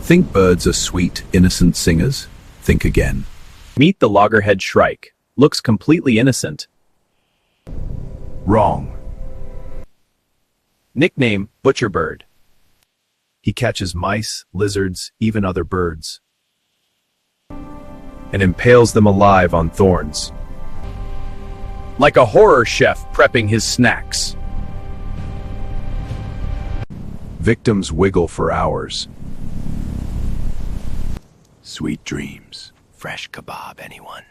Think birds are sweet, innocent singers? Think again. Meet the Loggerhead Shrike. Looks completely innocent. Wrong. Nickname, Butcherbird. He catches mice, lizards, even other birds, and impales them alive on thorns. Like a horror chef prepping his snacks. Victims wiggle for hours. Sweet dreams. Fresh kebab, anyone?